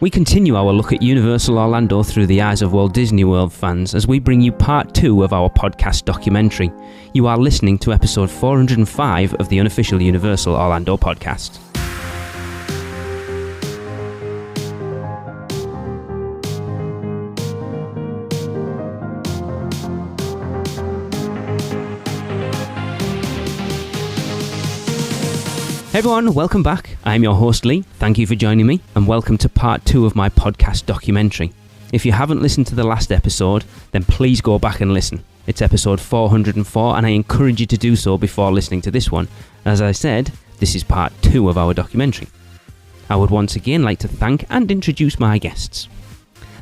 We continue our look at Universal Orlando through the eyes of Walt Disney World fans as we bring you part 2 of our podcast documentary. You are listening to episode 405 of the Unofficial Universal Orlando podcast. Hey everyone, welcome back. I'm your host Lee. Thank you for joining me and welcome to part 2 of my podcast documentary. If you haven't listened to the last episode, then please go back and listen. It's episode 404 and I encourage you to do so before listening to this one. As I said, this is part 2 of our documentary. I would once again like to thank and introduce my guests.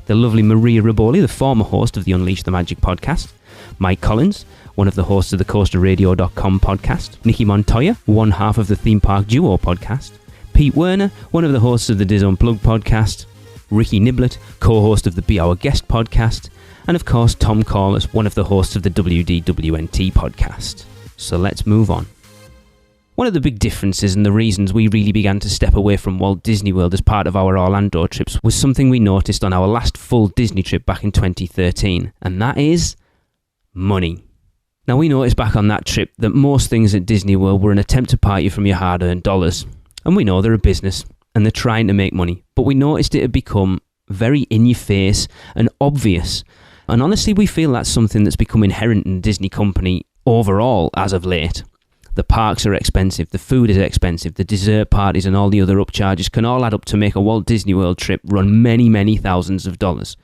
The lovely Maria Riboli, the former host of the Unleash the Magic podcast. Mike Collins, one of the hosts of the CoasterRadio.com podcast. Nikki Montoya, one half of the Theme Park Duo podcast. Pete Werner, one of the hosts of the DisUnplugged podcast. Rikki Niblett, co-host of the Be Our Guest podcast. And of course, Tom Corless, one of the hosts of the WDWNT podcast. So let's move on. One of the big differences and the reasons we really began to step away from Walt Disney World as part of our Orlando trips was something we noticed on our last full Disney trip back in 2013, and that is money. Now, we noticed back on that trip that most things at Disney World were an attempt to part you from your hard-earned dollars. And we know they're a business and they're trying to make money, but we noticed it had become very in-your-face and obvious. And honestly, we feel that's something that's become inherent in the Disney company overall as of late. The parks are expensive, the food is expensive, the dessert parties and all the other upcharges can all add up to make a Walt Disney World trip run many, many thousands of dollars.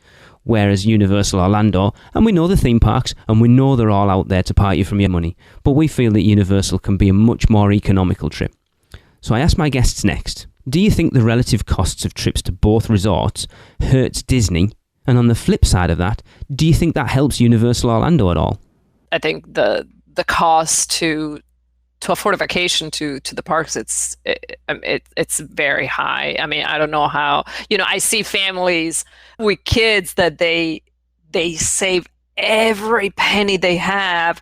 Whereas Universal Orlando, and we know the theme parks, and we know they're all out there to part you from your money, but we feel that Universal can be a much more economical trip. So I asked my guests next, do you think the relative costs of trips to both resorts hurts Disney? And on the flip side of that, do you think that helps Universal Orlando at all? I think the cost to afford a vacation to the parks, it's very high. I mean, I don't know how, I see families with kids that they save every penny they have,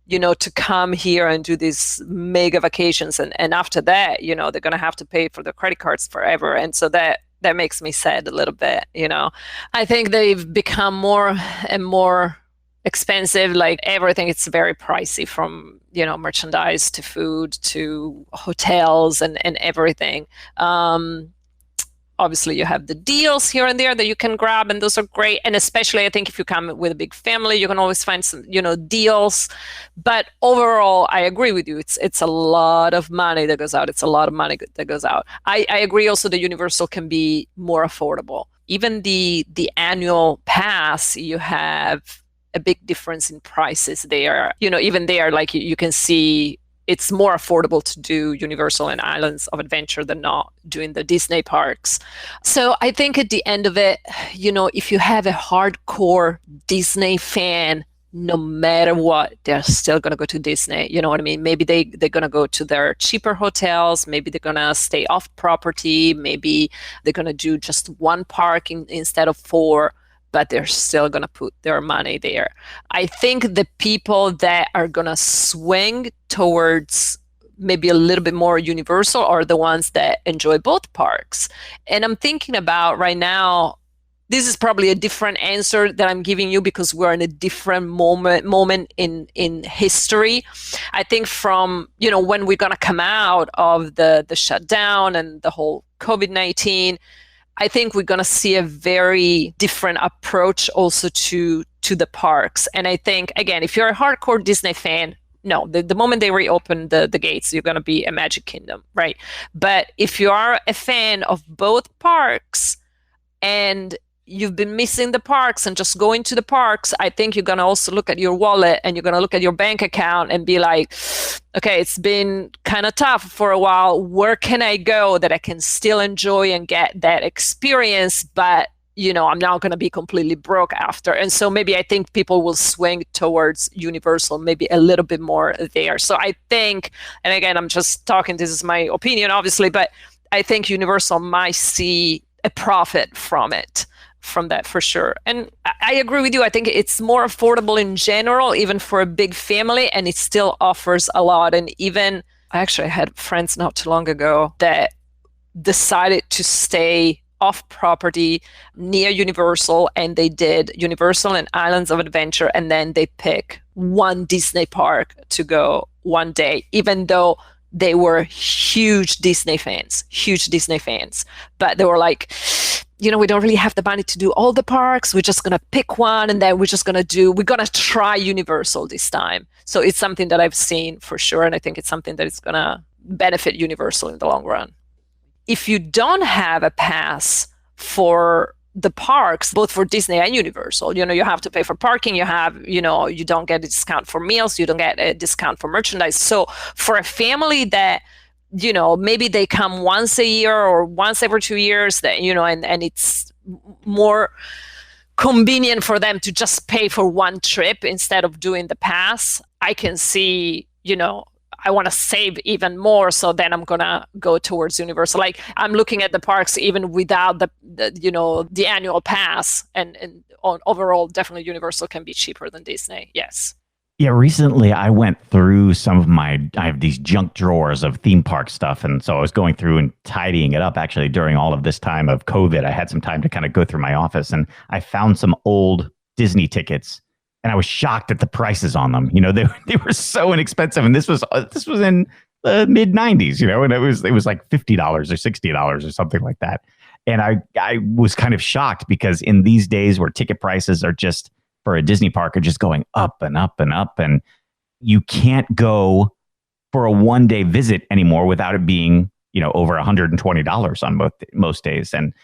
to come here and do these mega vacations. And after that, they're going to have to pay for their credit cards forever. And so that makes me sad a little bit, I think they've become more and more expensive, like everything. It's very pricey, from merchandise to food to hotels and everything. Obviously you have the deals here and there that you can grab, and those are great. And especially I think if you come with a big family, you can always find some deals. But overall, I agree with you, it's a lot of money that goes out. I agree also that Universal can be more affordable. Even the annual pass, you have a big difference in prices there. Even there, like you can see, it's more affordable to do Universal and Islands of Adventure than not doing the Disney parks. So I think at the end of it, if you have a hardcore Disney fan, no matter what, they're still going to go to Disney. You know what I mean? Maybe they're going to go to their cheaper hotels. Maybe they're going to stay off property. Maybe they're going to do just one park instead of 4. But they're still going to put their money there. I think the people that are going to swing towards maybe a little bit more Universal are the ones that enjoy both parks. And I'm thinking about right now, this is probably a different answer that I'm giving you because we're in a different moment in history. I think from, when we're going to come out of the shutdown and the whole COVID-19, I think we're going to see a very different approach also to the parks. And I think, again, if you're a hardcore Disney fan, no, the moment they reopen the gates, you're going to be a Magic Kingdom, right? But if you are a fan of both parks and you've been missing the parks and just going to the parks, I think you're going to also look at your wallet and you're going to look at your bank account and be like, okay, it's been kind of tough for a while. Where can I go that I can still enjoy and get that experience, but I'm not going to be completely broke after. And so maybe I think people will swing towards Universal, maybe a little bit more there. So I think, and again, I'm just talking, this is my opinion, obviously, but I think Universal might see a profit from that for sure. And I agree with you. I think it's more affordable in general, even for a big family, and it still offers a lot. And even I actually had friends not too long ago that decided to stay off property near Universal, and they did Universal and Islands of Adventure, and then they pick one Disney park to go one day, even though they were huge Disney fans. But they were like, we don't really have the money to do all the parks. We're just going to pick one, and then we're going to try Universal this time. So it's something that I've seen for sure, and I think it's something that is going to benefit Universal in the long run. If you don't have a pass for the parks, both for Disney and Universal, you have to pay for parking, you don't get a discount for meals, you don't get a discount for merchandise. So for a family that, maybe they come once a year or once every 2 years, that, and it's more convenient for them to just pay for one trip instead of doing the pass, I can see, I want to save even more, so then I'm gonna go towards Universal. Like, I'm looking at the parks even without the annual pass, and overall, definitely Universal can be cheaper than Disney. Yes. Yeah, recently I went through I have these junk drawers of theme park stuff, and so I was going through and tidying it up. Actually, during all of this time of COVID, I had some time to kind of go through my office, and I found some old Disney tickets. And I was shocked at the prices on them. They were so inexpensive. And this was in the mid 90s, and it was like $50 or $60 or something like that. And I was kind of shocked, because in these days where ticket prices are just, for a Disney park, are just going up and up and up, and you can't go for a one-day visit anymore without it being, over $120 on most days. And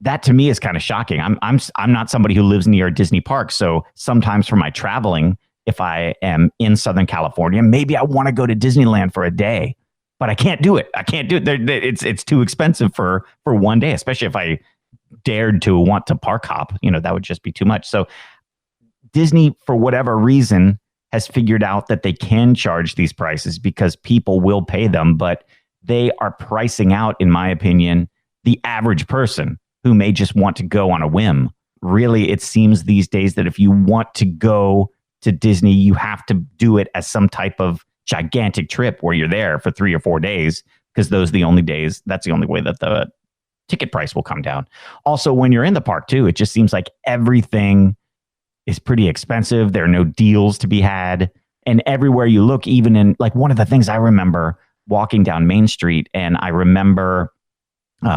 that to me is kind of shocking. I'm not somebody who lives near a Disney park, so sometimes for my traveling, if I am in Southern California, maybe I want to go to Disneyland for a day, but I can't do it. It's too expensive for one day, especially if I dared to want to park hop. That would just be too much. So Disney, for whatever reason, has figured out that they can charge these prices because people will pay them, but they are pricing out, in my opinion, the average person who may just want to go on a whim. Really, it seems these days that if you want to go to Disney, you have to do it as some type of gigantic trip where you're there for 3 or 4 days, because those are the only days, that's the only way that the ticket price will come down. Also, when you're in the park too, it just seems like everything is pretty expensive. There are no deals to be had. And everywhere you look, even in, like, one of the things I remember walking down Main Street, and I remember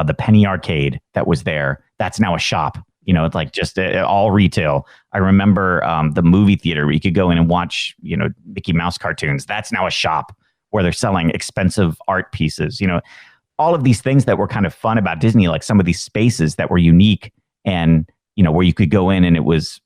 the Penny Arcade that was there, that's now a shop. It's like just all retail. I remember the movie theater where you could go in and watch, Mickey Mouse cartoons. That's now a shop where they're selling expensive art pieces. All of these things that were kind of fun about Disney, like some of these spaces that were unique and, where you could go in and it was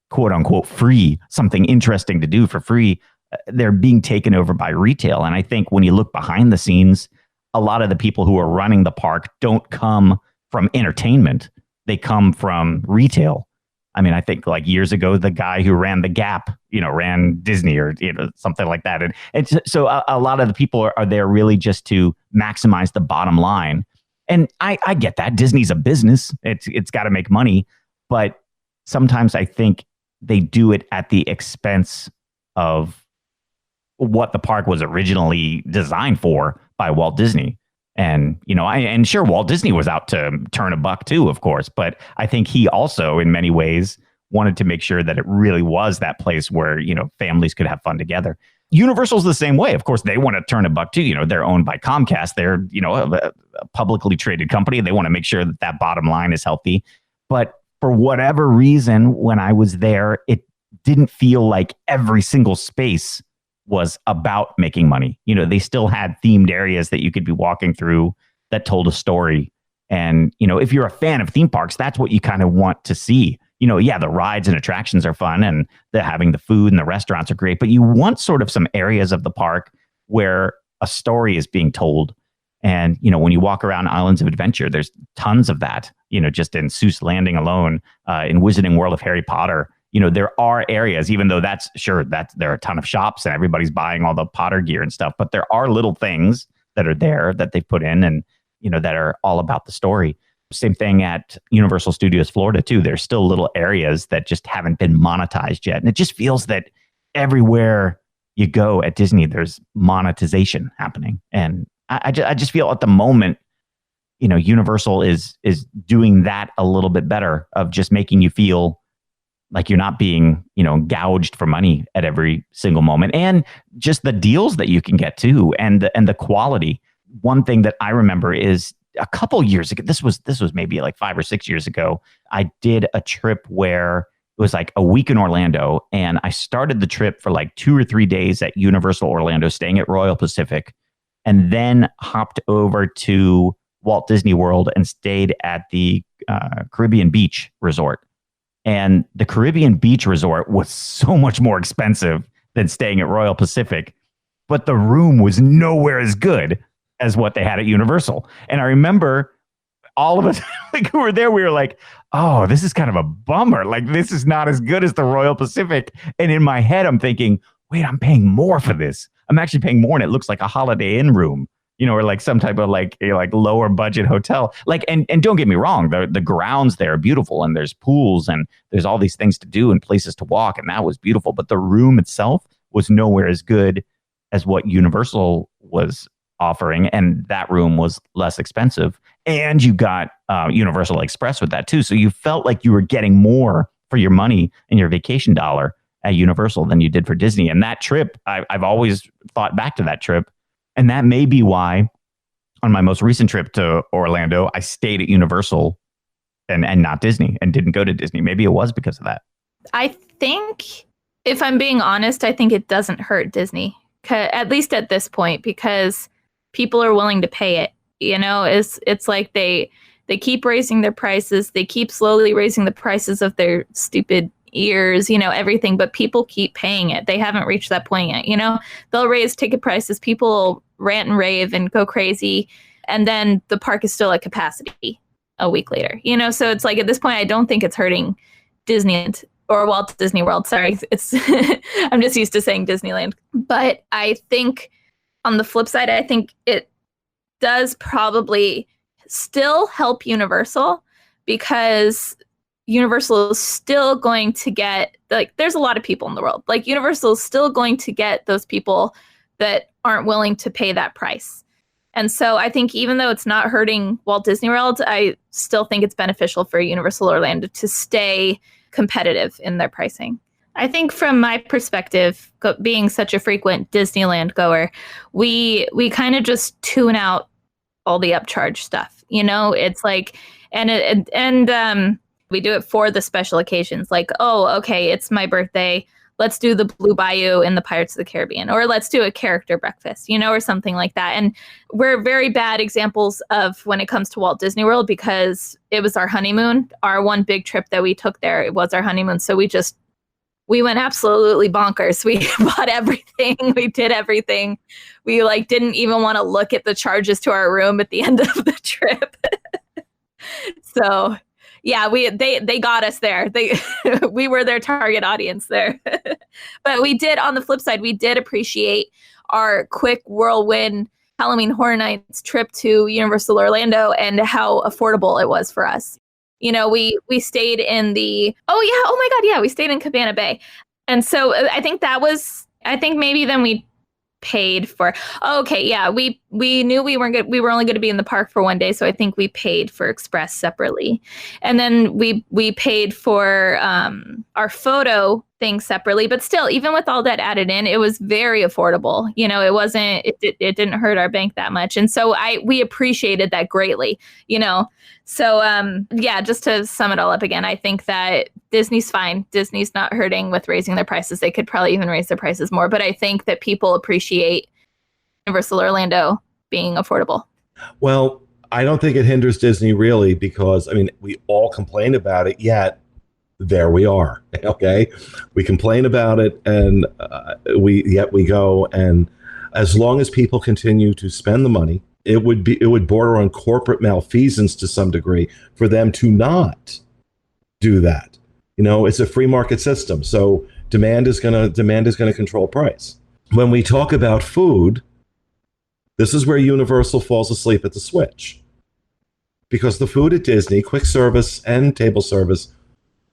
quote unquote free, something interesting to do for free. They're being taken over by retail. And I think when you look behind the scenes, a lot of the people who are running the park don't come from entertainment. They come from retail. I mean, I think like years ago, the guy who ran the Gap, ran Disney or, something like that. And so a lot of the people are there really just to maximize the bottom line. And I get that. Disney's a business. It's got to make money. But sometimes I think they do it at the expense of what the park was originally designed for by Walt Disney. And, and sure, Walt Disney was out to turn a buck too, of course. But I think he also, in many ways, wanted to make sure that it really was that place where, families could have fun together. Universal's the same way. Of course, they want to turn a buck too. They're owned by Comcast. They're, a publicly traded company. They want to make sure that that bottom line is healthy. But for whatever reason, when I was there, it didn't feel like every single space was about making money. They still had themed areas that you could be walking through that told a story. And, if you're a fan of theme parks, that's what you kind of want to see. The rides and attractions are fun and having the food and the restaurants are great, but you want sort of some areas of the park where a story is being told. And, when you walk around Islands of Adventure, there's tons of that, just in Seuss Landing alone, in Wizarding World of Harry Potter. There are areas, even though there are a ton of shops and everybody's buying all the Potter gear and stuff, but there are little things that are there that they've put in and, that are all about the story. Same thing at Universal Studios Florida too. There's still little areas that just haven't been monetized yet. And it just feels that everywhere you go at Disney, there's monetization happening. And I just feel at the moment, Universal is doing that a little bit better, of just making you feel like you're not being, gouged for money at every single moment, and just the deals that you can get too, and the quality. One thing that I remember is a couple years ago, this was maybe like 5 or 6 years ago, I did a trip where it was like a week in Orlando, and I started the trip for like 2 or 3 days at Universal Orlando, staying at Royal Pacific, and then hopped over to Walt Disney World and stayed at the Caribbean Beach Resort. And the Caribbean Beach Resort was so much more expensive than staying at Royal Pacific, but the room was nowhere as good as what they had at Universal. And I remember all of us who were there, we were like, oh, this is kind of a bummer. Like, this is not as good as the Royal Pacific. And in my head, I'm thinking, wait, I'm paying more for this. I'm actually paying more, and it looks like a Holiday Inn room, or like some type of like lower budget hotel. Like, and don't get me wrong, the grounds there are beautiful, and there's pools, and there's all these things to do and places to walk, and that was beautiful. But the room itself was nowhere as good as what Universal was offering, and that room was less expensive. And you got Universal Express with that too. So you felt like you were getting more for your money and your vacation dollar at Universal than you did for Disney. And that trip, I've always thought back to that trip. And that may be why on my most recent trip to Orlando, I stayed at Universal and not Disney, and didn't go to Disney. Maybe it was because of that. I think, if I'm being honest, I think it doesn't hurt Disney, at least at this point, because people are willing to pay it. It's like they keep raising their prices. They keep slowly raising the prices of their stupid ears, everything, but people keep paying it. They haven't reached that point yet. They'll raise ticket prices. People rant and rave and go crazy. And then the park is still at capacity a week later, so it's like, at this point, I don't think it's hurting Disneyland or Walt Disney World. Sorry. It's, I'm just used to saying Disneyland, but I think on the flip side, I think it does probably still help Universal, because Universal is still going to get, like, there's a lot of people in the world. Like, Universal is still going to get those people that aren't willing to pay that price. And so I think even though it's not hurting Walt Disney World, I still think it's beneficial for Universal Orlando to stay competitive in their pricing. I think from my perspective, being such a frequent Disneyland goer, we kind of just tune out all the upcharge stuff. It's like, and we do it for the special occasions. Like, oh, okay, it's my birthday. Let's do the Blue Bayou in the Pirates of the Caribbean, or let's do a character breakfast, or something like that. And we're very bad examples of when it comes to Walt Disney World, because it was our honeymoon. Our one big trip that we took there, it was our honeymoon. So we went absolutely bonkers. We bought everything. We did everything. We didn't even want to look at the charges to our room at the end of the trip. So yeah, they got us there. We were their target audience there. But we did, on the flip side, we did appreciate our quick whirlwind Halloween Horror Nights trip to Universal Orlando and how affordable it was for us. We stayed in we stayed in Cabana Bay. And so I think maybe then we paid for, we knew we were only going to be in the park for one day. So I think we paid for Express separately. And then we paid for our photo thing separately, but still, even with all that added in, it was very affordable. It didn't hurt our bank that much. And so we appreciated that greatly, So just to sum it all up again, I think that Disney's fine. Disney's not hurting with raising their prices. They could probably even raise their prices more, but I think that people appreciate Universal Orlando being affordable. Well, I don't think it hinders Disney really, because we all complain about it, yet there we are. Okay, we complain about it, and we go, and as long as people continue to spend the money, it would border on corporate malfeasance to some degree for them to not do that. It's a free market system, so demand is going to control price. When we talk about food, this is where Universal falls asleep at the switch, because the food at Disney, quick service and table service,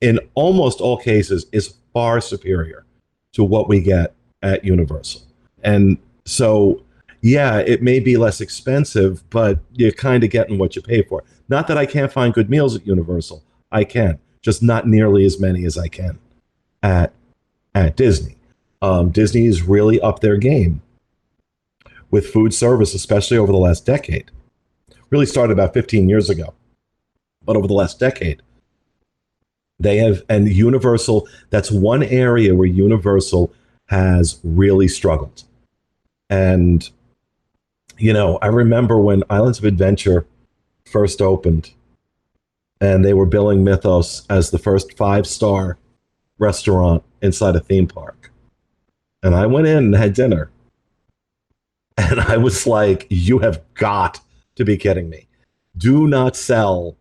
in almost all cases, is far superior to what we get at Universal. And so, yeah, it may be less expensive, but you're kind of getting what you pay for. Not that I can't find good meals at Universal. I can, just not nearly as many as I can at Disney. Disney has really upped their game with food service, especially over the last decade. Really started about 15 years ago, but over the last decade, they have, and Universal, that's one area where Universal has really struggled. And, you know, I remember when Islands of Adventure first opened and they were billing Mythos as the first 5-star restaurant inside a theme park. And I went in and had dinner. And I was like, you have got to be kidding me. Do not sell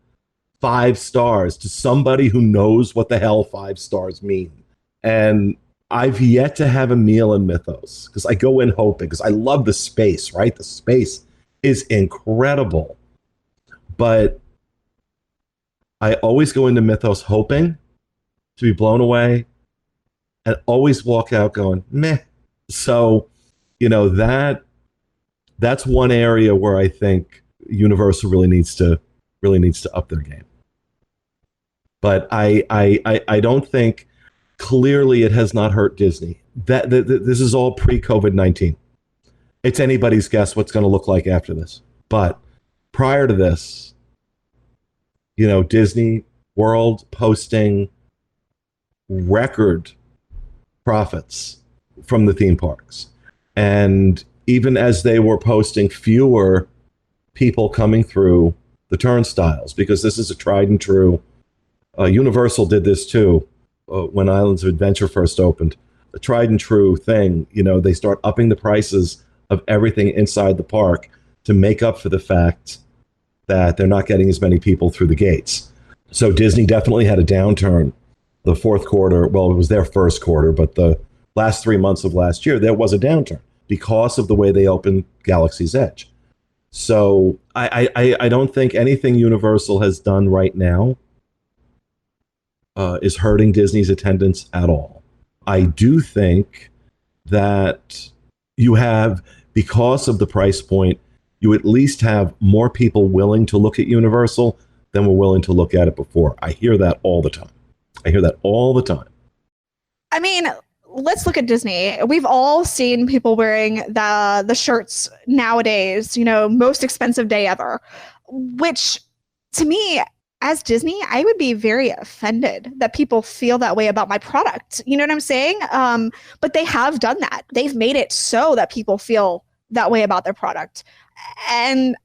5 stars to somebody who knows what the hell 5 stars mean. And I've yet to have a meal in Mythos because I go in hoping, because I love the space, right? The space is incredible. But I always go into Mythos hoping to be blown away and always walk out going, meh. So, you know, that's one area where I think Universal really needs to up their game. But I don't think, clearly it has not hurt Disney. That this is all pre-COVID-19. It's anybody's guess what's going to look like after this. But prior to this, you know, Disney World posting record profits from the theme parks. And even as they were posting fewer people coming through the turnstiles, because this is a tried and true. Universal did this too when Islands of Adventure first opened. A tried and true thing. You know, they start upping the prices of everything inside the park to make up for the fact that they're not getting as many people through the gates. So Disney definitely had a downturn the fourth quarter. Well, it was their first quarter, but the last 3 months of last year, there was a downturn because of the way they opened Galaxy's Edge. So I don't think anything Universal has done right now is hurting Disney's attendance at all. I do think that you have, because of the price point, you at least have more people willing to look at Universal than were willing to look at it before. I hear that all the time. I mean, let's look at Disney. We've all seen people wearing the shirts nowadays, you know, most expensive day ever, which to me, as Disney, I would be very offended that people feel that way about my product. You know what I'm saying? But they have done that. They've made it so that people feel that way about their product. And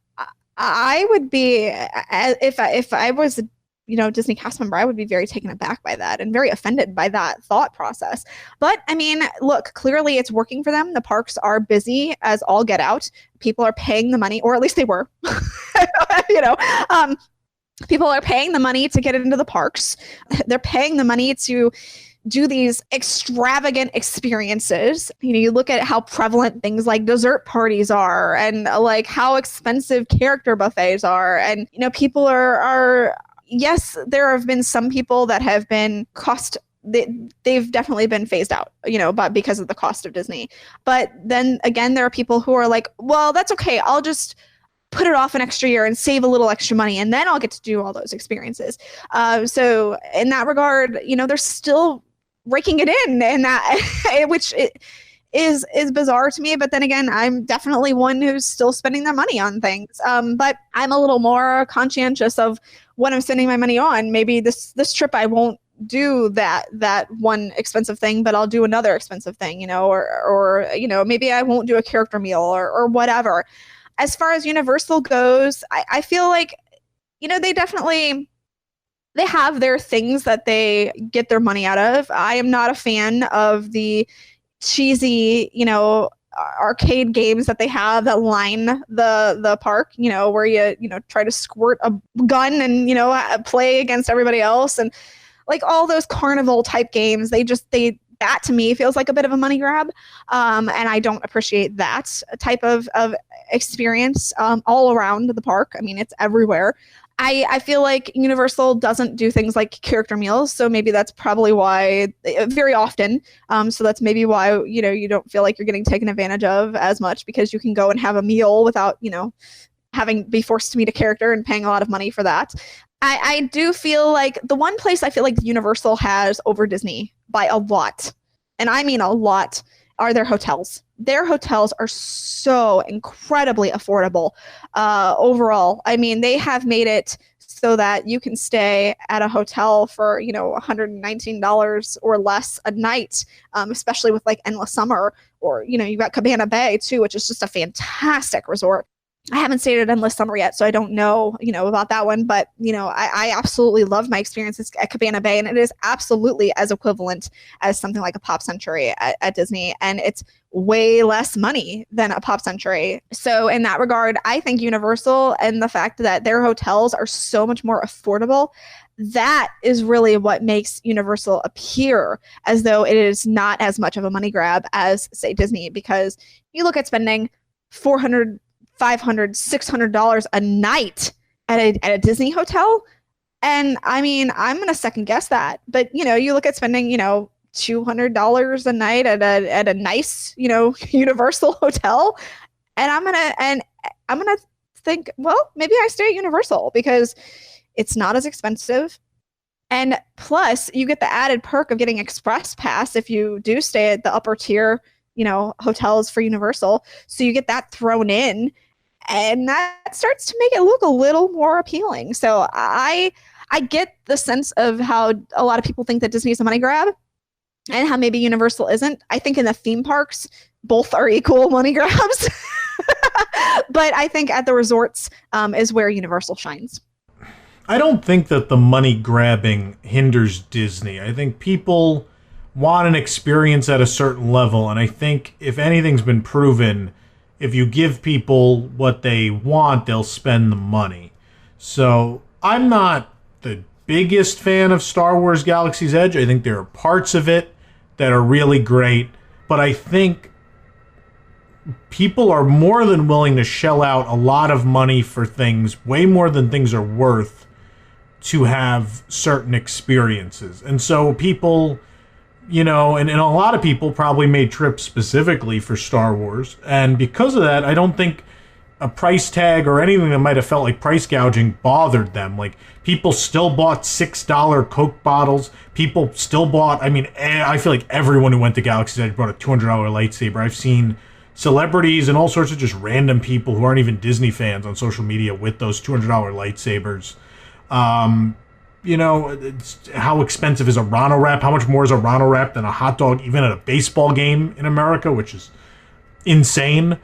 I would be, if I was a Disney cast member, I would be very taken aback by that and very offended by that thought process. But I mean, look, clearly it's working for them. The parks are busy as all get out. People are paying the money, or at least they were. People are paying the money to get into the parks. They're paying the money to do these extravagant experiences. You know, you look at how prevalent things like dessert parties are, and like how expensive character buffets are. And, you know, people are yes, there have been some people that have been they've definitely been phased out, you know, but because of the cost of Disney. But then again, there are people who are like, well, that's okay. I'll just put it off an extra year and save a little extra money, and then I'll get to do all those experiences. So in that regard, you know, they're still raking it in, and that which is bizarre to me. But then again, I'm definitely one who's still spending their money on things. But I'm a little more conscientious of what I'm spending my money on. Maybe this trip I won't do that one expensive thing, but I'll do another expensive thing, you know, or you know, maybe I won't do a character meal or whatever. As far as Universal goes, I feel like, you know, they have their things that they get their money out of. I am not a fan of the cheesy, you know, arcade games that they have that line the park, you know, where you try to squirt a gun and, you know, play against everybody else. And like all those carnival type games, that to me feels like a bit of a money grab. And I don't appreciate that type of experience all around the park. I mean, it's everywhere. I feel like Universal doesn't do things like character meals, so maybe that's probably why very often. So that's maybe why you don't feel like you're getting taken advantage of as much, because you can go and have a meal without having be forced to meet a character and paying a lot of money for that. I do feel like the one place I feel like Universal has over Disney by a lot, and I mean a lot, are their hotels. Their hotels are so incredibly affordable overall. I mean, they have made it so that you can stay at a hotel for, $119 or less a night, especially with like Endless Summer, or, you've got Cabana Bay too, which is just a fantastic resort. I haven't stayed at Endless Summer yet, so I don't know, about that one. But, I absolutely love my experiences at Cabana Bay, and it is absolutely as equivalent as something like a Pop Century at Disney. And it's way less money than a Pop Century. So in that regard, I think Universal, and the fact that their hotels are so much more affordable, that is really what makes Universal appear as though it is not as much of a money grab as, say, Disney. Because you look at spending $400, $500, $600 a night at a Disney hotel, and I mean, I'm gonna second guess that. But you look at spending $200 a night at a nice Universal hotel, and I'm gonna think, well, maybe I stay at Universal because it's not as expensive, and plus you get the added perk of getting Express Pass if you do stay at the upper tier hotels for Universal. So you get that thrown in, and that starts to make it look a little more appealing. So I get the sense of how a lot of people think that Disney is a money grab and how maybe Universal isn't. I think in the theme parks, both are equal money grabs. But I think at the resorts is where Universal shines. I don't think that the money grabbing hinders Disney. I think people want an experience at a certain level, and I think if anything's been proven, if you give people what they want, they'll spend the money. So I'm not the biggest fan of Star Wars Galaxy's Edge. I think there are parts of it that are really great, but I think people are more than willing to shell out a lot of money for things, way more than things are worth, to have certain experiences. And so people, and a lot of people probably made trips specifically for Star Wars. And because of that, I don't think a price tag or anything that might have felt like price gouging bothered them. Like, people still bought $6 Coke bottles. People still bought, I feel like everyone who went to Galaxy's Edge bought a $200 lightsaber. I've seen celebrities and all sorts of just random people who aren't even Disney fans on social media with those $200 lightsabers. How expensive is a Rano wrap? How much more is a Rano wrap than a hot dog, even at a baseball game in America, which is insane.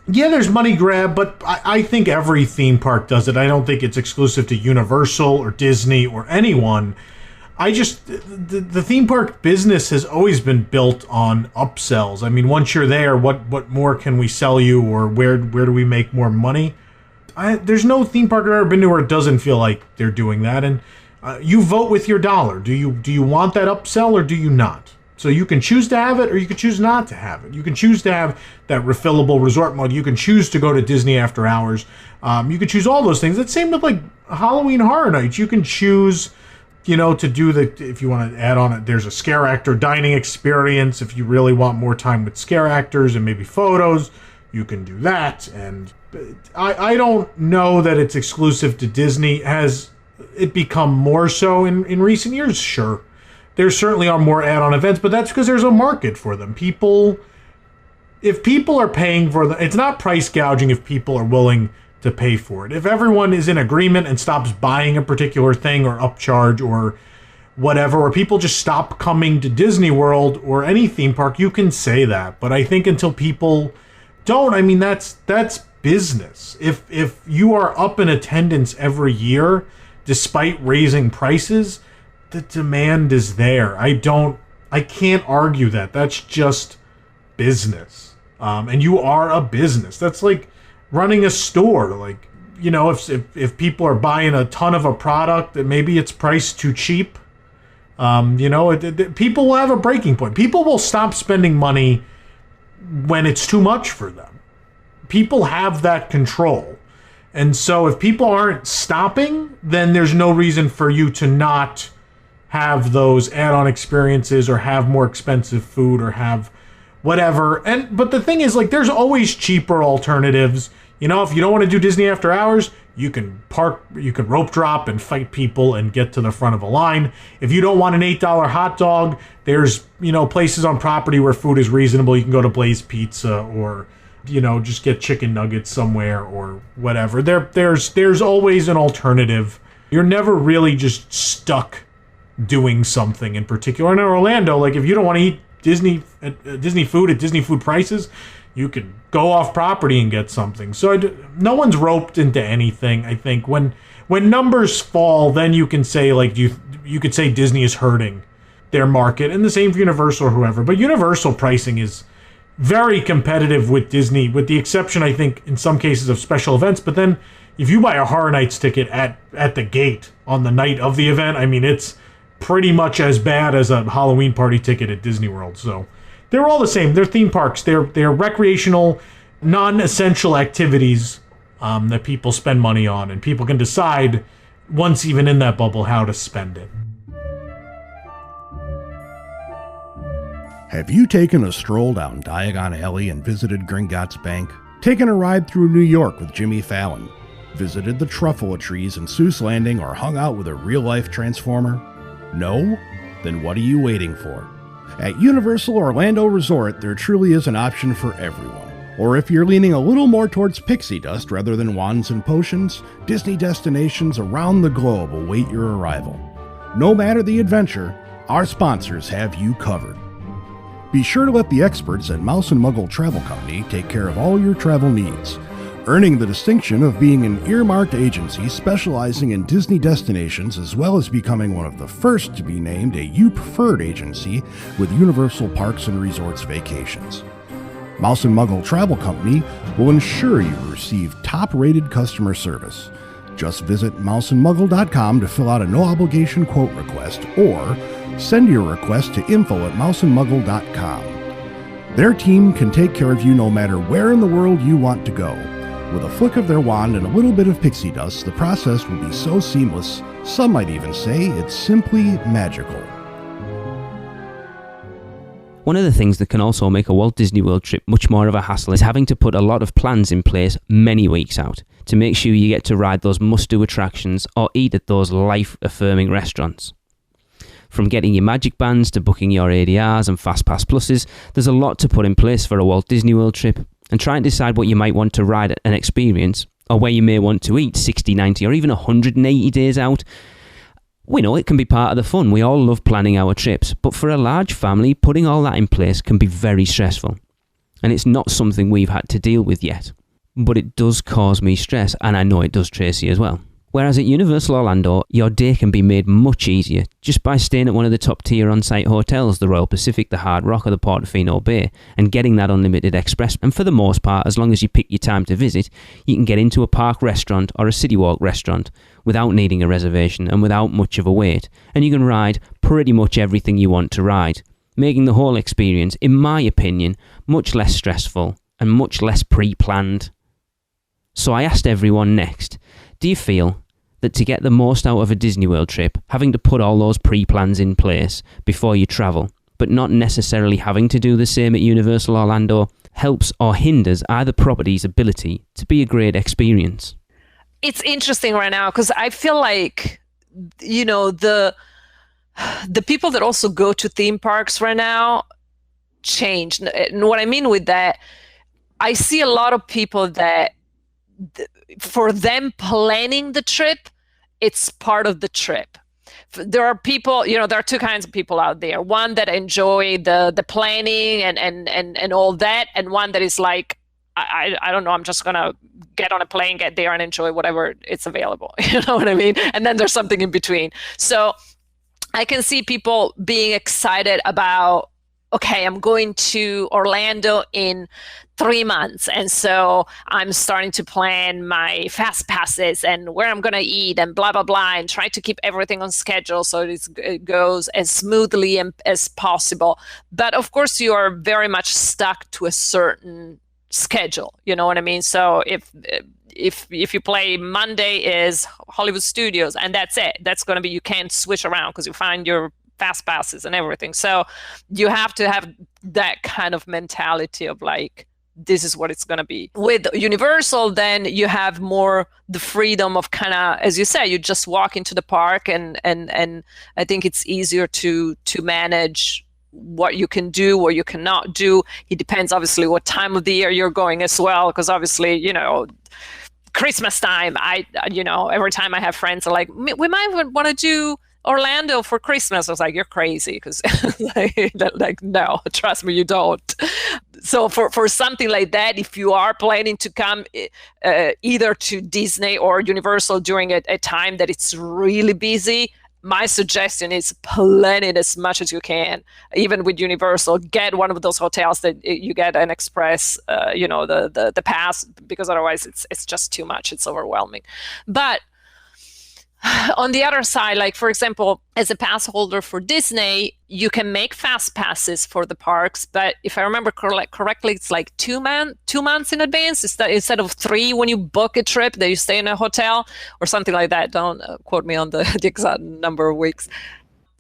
There's money grab, but I think every theme park does it. I don't think it's exclusive to Universal or Disney or anyone. The theme park business has always been built on upsells. I mean, once you're there, what more can we sell you, or where do we make more money? There's no theme park I've ever been to where it doesn't feel like they're doing that. And you vote with your dollar. Do you want that upsell or do you not? So you can choose to have it or you can choose not to have it. You can choose to have that refillable resort mode. You can choose to go to Disney after hours. You can choose all those things. It's the same with like Halloween Horror Nights. You can choose, to do if you want to add on it, there's a scare actor dining experience. If you really want more time with scare actors and maybe photos, you can do that. And I don't know that it's exclusive to Disney. Has it become more so in recent years? Sure. There certainly are more add-on events, but that's because there's a market for them. If people are paying for them, it's not price gouging if people are willing to pay for it. If everyone is in agreement and stops buying a particular thing or upcharge or whatever, or people just stop coming to Disney World or any theme park, you can say that. But I think until people don't, that's business. If you are up in attendance every year, despite raising prices, the demand is there. I can't argue that. That's just business. And you are a business. That's like running a store. Like, if people are buying a ton of a product that maybe it's priced too cheap, people will have a breaking point. People will stop spending money when it's too much for them. People have that control. And so if people aren't stopping, then there's no reason for you to not have those add-on experiences or have more expensive food or have whatever. But the thing is, like, there's always cheaper alternatives. You know, if you don't want to do Disney After Hours, you can rope drop and fight people and get to the front of a line. If you don't want an $8 hot dog, there's, places on property where food is reasonable. You can go to Blaze Pizza or, just get chicken nuggets somewhere or whatever. There's always an alternative. You're never really just stuck doing something in particular. In Orlando, like, if you don't want to eat Disney food at Disney food prices, you could go off property and get something. So no one's roped into anything. I think when numbers fall, then you can say, like, you could say Disney is hurting their market, and the same for Universal or whoever. But Universal pricing is very competitive with Disney, with the exception, I think, in some cases of special events. But then if you buy a Horror Nights ticket at the gate on the night of the event, I mean, it's pretty much as bad as a Halloween party ticket at Disney World. So they're all the same. They're theme parks. They're recreational, non-essential activities that people spend money on, and people can decide once even in that bubble how to spend it. Have you taken a stroll down Diagon Alley and visited Gringotts Bank? Taken a ride through New York with Jimmy Fallon? Visited the Truffula Trees in Seuss Landing or hung out with a real-life Transformer? No? Then what are you waiting for? At Universal Orlando Resort, there truly is an option for everyone. Or if you're leaning a little more towards pixie dust rather than wands and potions, Disney destinations around the globe await your arrival. No matter the adventure, our sponsors have you covered. Be sure to let the experts at Mouse & Muggle Travel Company take care of all your travel needs, earning the distinction of being an earmarked agency specializing in Disney destinations, as well as becoming one of the first to be named a U Preferred agency with Universal Parks and Resorts Vacations. Mouse & Muggle Travel Company will ensure you receive top-rated customer service. Just visit mouseandmuggle.com to fill out a no-obligation quote request, or send your request to info@mouseandmuggle.com. Their team can take care of you no matter where in the world you want to go. With a flick of their wand and a little bit of pixie dust, the process will be so seamless, some might even say it's simply magical. One of the things that can also make a Walt Disney World trip much more of a hassle is having to put a lot of plans in place many weeks out to make sure you get to ride those must-do attractions or eat at those life-affirming restaurants. From getting your magic bands to booking your ADRs and FastPass Pluses, there's a lot to put in place for a Walt Disney World trip, and try and decide what you might want to ride and experience, or where you may want to eat 60, 90 or even 180 days out. We know it can be part of the fun. We all love planning our trips, but for a large family, putting all that in place can be very stressful. And it's not something we've had to deal with yet. But it does cause me stress, and I know it does Tracy as well. Whereas at Universal Orlando, your day can be made much easier just by staying at one of the top tier on-site hotels, the Royal Pacific, the Hard Rock or the Portofino Bay, and getting that unlimited express. And for the most part, as long as you pick your time to visit, you can get into a park restaurant or a City Walk restaurant without needing a reservation and without much of a wait. And you can ride pretty much everything you want to ride, making the whole experience, in my opinion, much less stressful and much less pre-planned. So I asked everyone next, do you feel that to get the most out of a Disney World trip, having to put all those pre-plans in place before you travel, but not necessarily having to do the same at Universal Orlando, helps or hinders either property's ability to be a great experience? It's interesting right now because I feel like, the people that also go to theme parks right now change. And what I mean with that, I see a lot of people that for them planning the trip, it's part of the trip. There are people, there are two kinds of people out there. One that enjoy the planning and all that, and one that is like, I don't know, I'm just gonna get on a plane, get there and enjoy whatever it's available. You know what I mean? And then there's something in between. So I can see people being excited about, okay, I'm going to Orlando in 3 months. And so I'm starting to plan my fast passes and where I'm going to eat and blah, blah, blah, and try to keep everything on schedule so it goes as smoothly as possible. But of course, you are very much stuck to a certain schedule. You know what I mean? So if if you play Monday is Hollywood Studios and that's it. That's going to be, you can't switch around because you find your fast passes and everything. So you have to have that kind of mentality of like, this is what it's going to be. With Universal, then you have more the freedom of kind of, as you say, you just walk into the park and I think it's easier to manage what you can do, what you cannot do. It depends obviously what time of the year you're going as well, because obviously, you know, Christmas time, every time I have friends are like, we might want to do Orlando for Christmas. I was like, you're crazy, because like, no, trust me, you don't. So for something like that, if you are planning to come either to Disney or Universal during a time that it's really busy, my suggestion is plan it as much as you can. Even with Universal, get one of those hotels that you get an express, the pass, because otherwise it's just too much. It's overwhelming. But on the other side, like for example, as a pass holder for Disney, you can make fast passes for the parks, but if I remember correctly, it's like 2 months in advance instead of 3 when you book a trip that you stay in a hotel or something like that. Don't quote me on the exact number of weeks.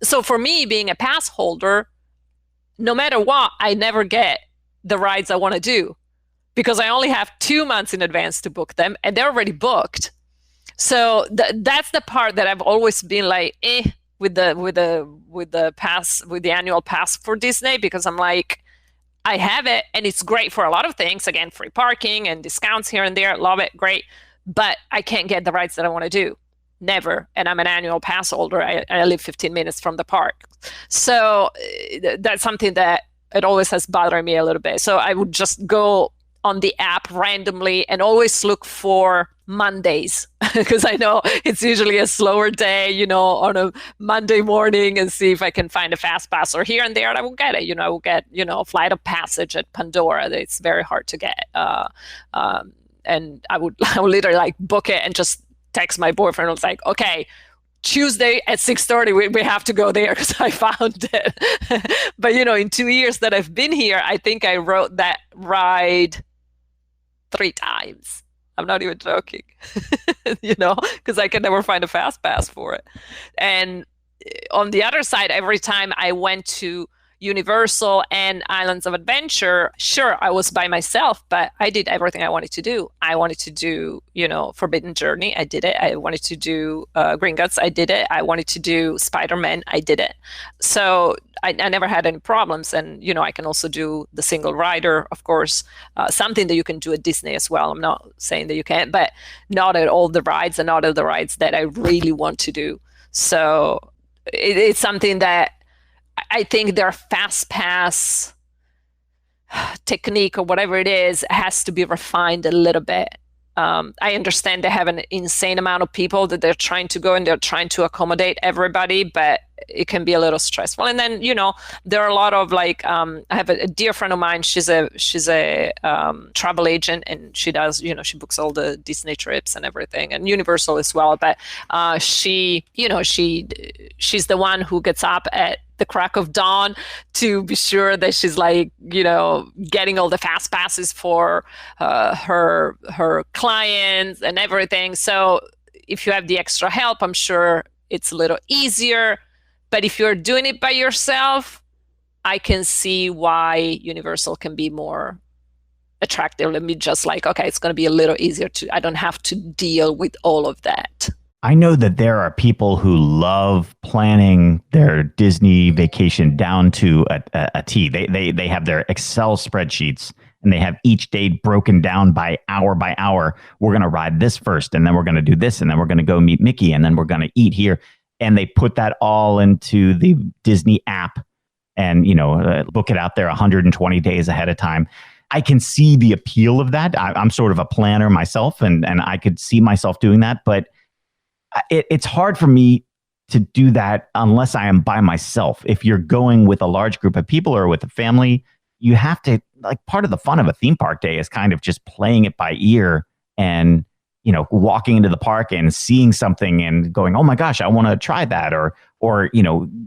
So for me, being a pass holder, no matter what, I never get the rides I want to do because I only have 2 months in advance to book them, and they're already booked. So that's the part that I've always been like, with the annual pass for Disney, because I'm like, I have it and it's great for a lot of things. Again, free parking and discounts here and there. Love it. Great. But I can't get the rides that I want to do. Never. And I'm an annual pass holder. I live 15 minutes from the park. So that's something that it always has bothered me a little bit. So I would just go on the app randomly and always look for Mondays because I know it's usually a slower day, on a Monday morning, and see if I can find a fast pass, or here and there I will get it. I will get, a flight of passage at Pandora. It's very hard to get. And I would literally like book it and just text my boyfriend. I was like, okay, Tuesday at 6:30, we have to go there because I found it. But, in 2 years that I've been here, I think I wrote that ride 3 times. I'm not even joking, because I can never find a fast pass for it. And on the other side, every time I went to Universal and Islands of Adventure, sure, I was by myself, but I did everything I wanted to do. I wanted to do, Forbidden Journey. I did it. I wanted to do Gringotts. I did it. I wanted to do Spider-Man. I did it. So I never had any problems. And, I can also do the single rider, of course, something that you can do at Disney as well. I'm not saying that you can't, but not at all the rides and not at the rides that I really want to do. So it's something that I think their fast pass technique or whatever it is has to be refined a little bit. I understand they have an insane amount of people that they're trying to go and they're trying to accommodate everybody, but it can be a little stressful. And then, there are a lot of like, I have a dear friend of mine. She's a travel agent, and she does, she books all the Disney trips and everything, and Universal as well. But she's the one who gets up at the crack of dawn to be sure that she's like, getting all the fast passes for her clients and everything. So if you have the extra help, I'm sure it's a little easier. But if you're doing it by yourself, I can see why Universal can be more attractive. Let me just like, okay, it's going to be a little easier I don't have to deal with all of that. I know that there are people who love planning their Disney vacation down to a T. They have their Excel spreadsheets, and they have each day broken down by hour. We're going to ride this first, and then we're going to do this, and then we're going to go meet Mickey, and then we're going to eat here. And they put that all into the Disney app and, book it out there 120 days ahead of time. I can see the appeal of that. I'm sort of a planner myself, and I could see myself doing that, but it's hard for me to do that unless I am by myself. If you're going with a large group of people or with a family, you have to, like, part of the fun of a theme park day is kind of just playing it by ear and, walking into the park and seeing something and going, oh my gosh, I want to try that. Or,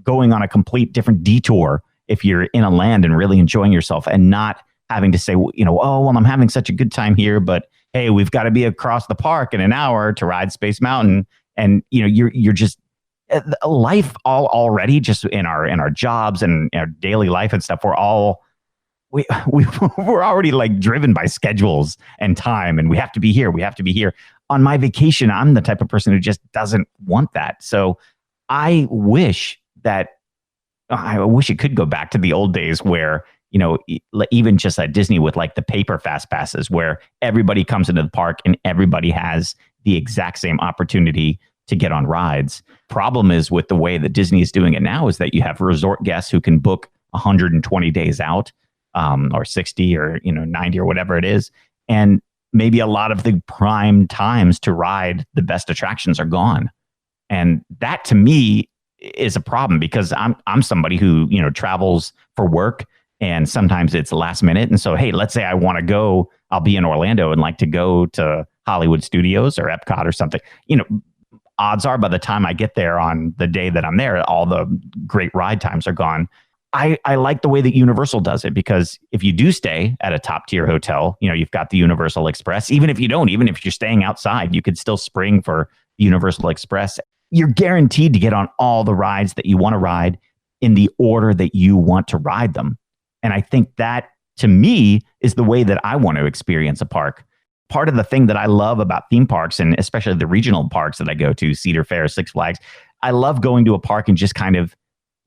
going on a complete different detour if you're in a land and really enjoying yourself and not having to say, oh, well, I'm having such a good time here, but hey, we've got to be across the park in an hour to ride Space Mountain. And, you're just life already just in our jobs and our daily life and stuff. We're already like driven by schedules and time, and we have to be here. On my vacation, I'm the type of person who just doesn't want that. So I wish it could go back to the old days where, even just at Disney with like the paper fast passes, where everybody comes into the park and everybody has the exact same opportunity to get on rides. Problem is with the way that Disney is doing it now is that you have resort guests who can book 120 days out, or 60 or 90 or whatever it is. And maybe a lot of the prime times to ride the best attractions are gone. And that to me is a problem, because I'm somebody who, travels for work, and sometimes it's last minute. And so, hey, let's say I want to go, I'll be in Orlando and like to go to Hollywood Studios or Epcot or something. Odds are by the time I get there on the day that I'm there, all the great ride times are gone. I like the way that Universal does it, because if you do stay at a top tier hotel, you've got the Universal Express. Even if you're staying outside, you could still spring for the Universal Express. You're guaranteed to get on all the rides that you want to ride in the order that you want to ride them. And I think that, to me, is the way that I want to experience a park. Part of the thing that I love about theme parks, and especially the regional parks that I go to, Cedar Fair, Six Flags, I love going to a park and just kind of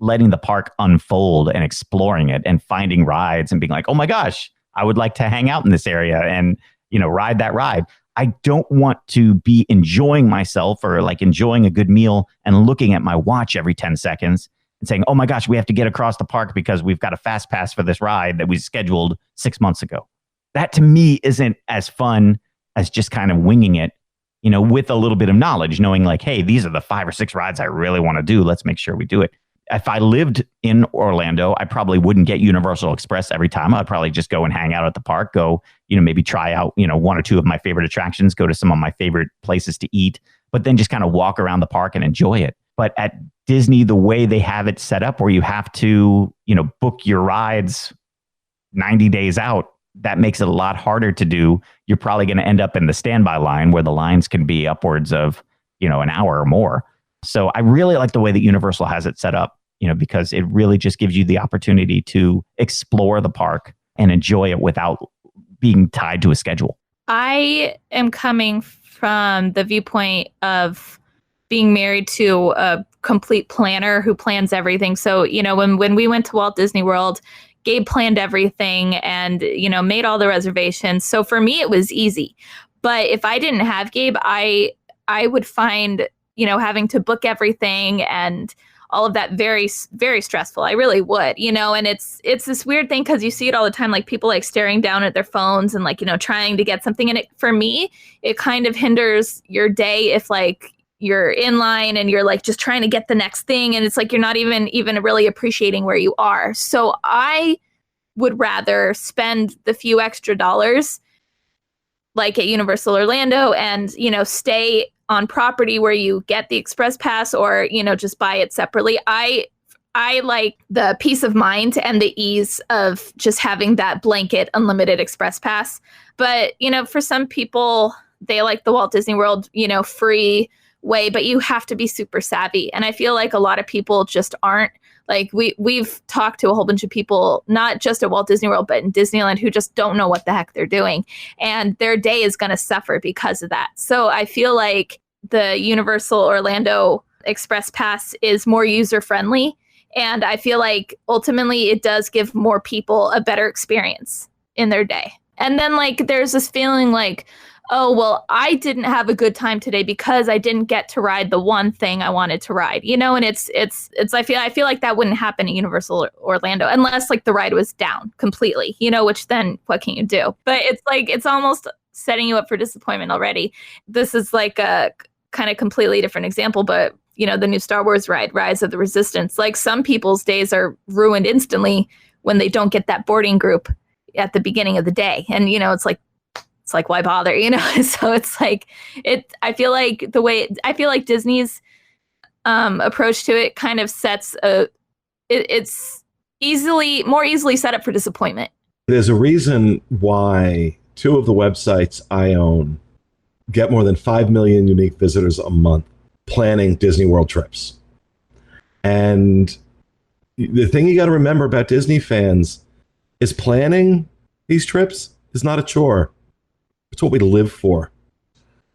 letting the park unfold and exploring it and finding rides and being like, oh my gosh, I would like to hang out in this area and, ride that ride. I don't want to be enjoying myself or like enjoying a good meal and looking at my watch every 10 seconds and saying, oh my gosh, we have to get across the park because we've got a fast pass for this ride that we scheduled 6 months ago. That to me isn't as fun as just kind of winging it, with a little bit of knowledge, knowing like, hey, these are the 5 or 6 rides I really want to do. Let's make sure we do it. If I lived in Orlando, I probably wouldn't get Universal Express every time. I'd probably just go and hang out at the park, go, maybe try out, 1 or 2 of my favorite attractions, go to some of my favorite places to eat, but then just kind of walk around the park and enjoy it. But at Disney, the way they have it set up where you have to, book your rides 90 days out, that makes it a lot harder to do. You're probably going to end up in the standby line where the lines can be upwards of, an hour or more. So I really like the way that Universal has it set up, because it really just gives you the opportunity to explore the park and enjoy it without being tied to a schedule. I am coming from the viewpoint of being married to a complete planner who plans everything. So, when we went to Walt Disney World, Gabe planned everything and, made all the reservations. So for me, it was easy. But if I didn't have Gabe, I would find, having to book everything and all of that very, very stressful. I really would, and it's this weird thing because you see it all the time, like people like staring down at their phones and like, trying to get something. And for me, it kind of hinders your day if like you're in line and you're like just trying to get the next thing. And it's like, you're not even really appreciating where you are. So I would rather spend the few extra dollars like at Universal Orlando and, stay on property where you get the express pass or, just buy it separately. I like the peace of mind and the ease of just having that blanket unlimited express pass. But, for some people, they like the Walt Disney World, free way, but you have to be super savvy. And I feel like a lot of people just aren't. Like we've talked to a whole bunch of people, not just at Walt Disney World, but in Disneyland, who just don't know what the heck they're doing. And their day is going to suffer because of that. So I feel like the Universal Orlando Express Pass is more user-friendly. And I feel like ultimately it does give more people a better experience in their day. And then like there's this feeling like, oh, well, I didn't have a good time today because I didn't get to ride the one thing I wanted to ride, and it's I feel like that wouldn't happen at Universal Orlando unless like the ride was down completely, which then what can you do? But it's like, it's almost setting you up for disappointment already. This is like a kind of completely different example, but the new Star Wars ride, Rise of the Resistance, like some people's days are ruined instantly when they don't get that boarding group at the beginning of the day. And, it's like, why bother, So it's like, I feel like Disney's approach to it kind of sets it's more easily set up for disappointment. There's a reason why two of the websites I own get more than 5 million unique visitors a month planning Disney World trips. And the thing you got to remember about Disney fans is planning these trips is not a chore. It's what we live for.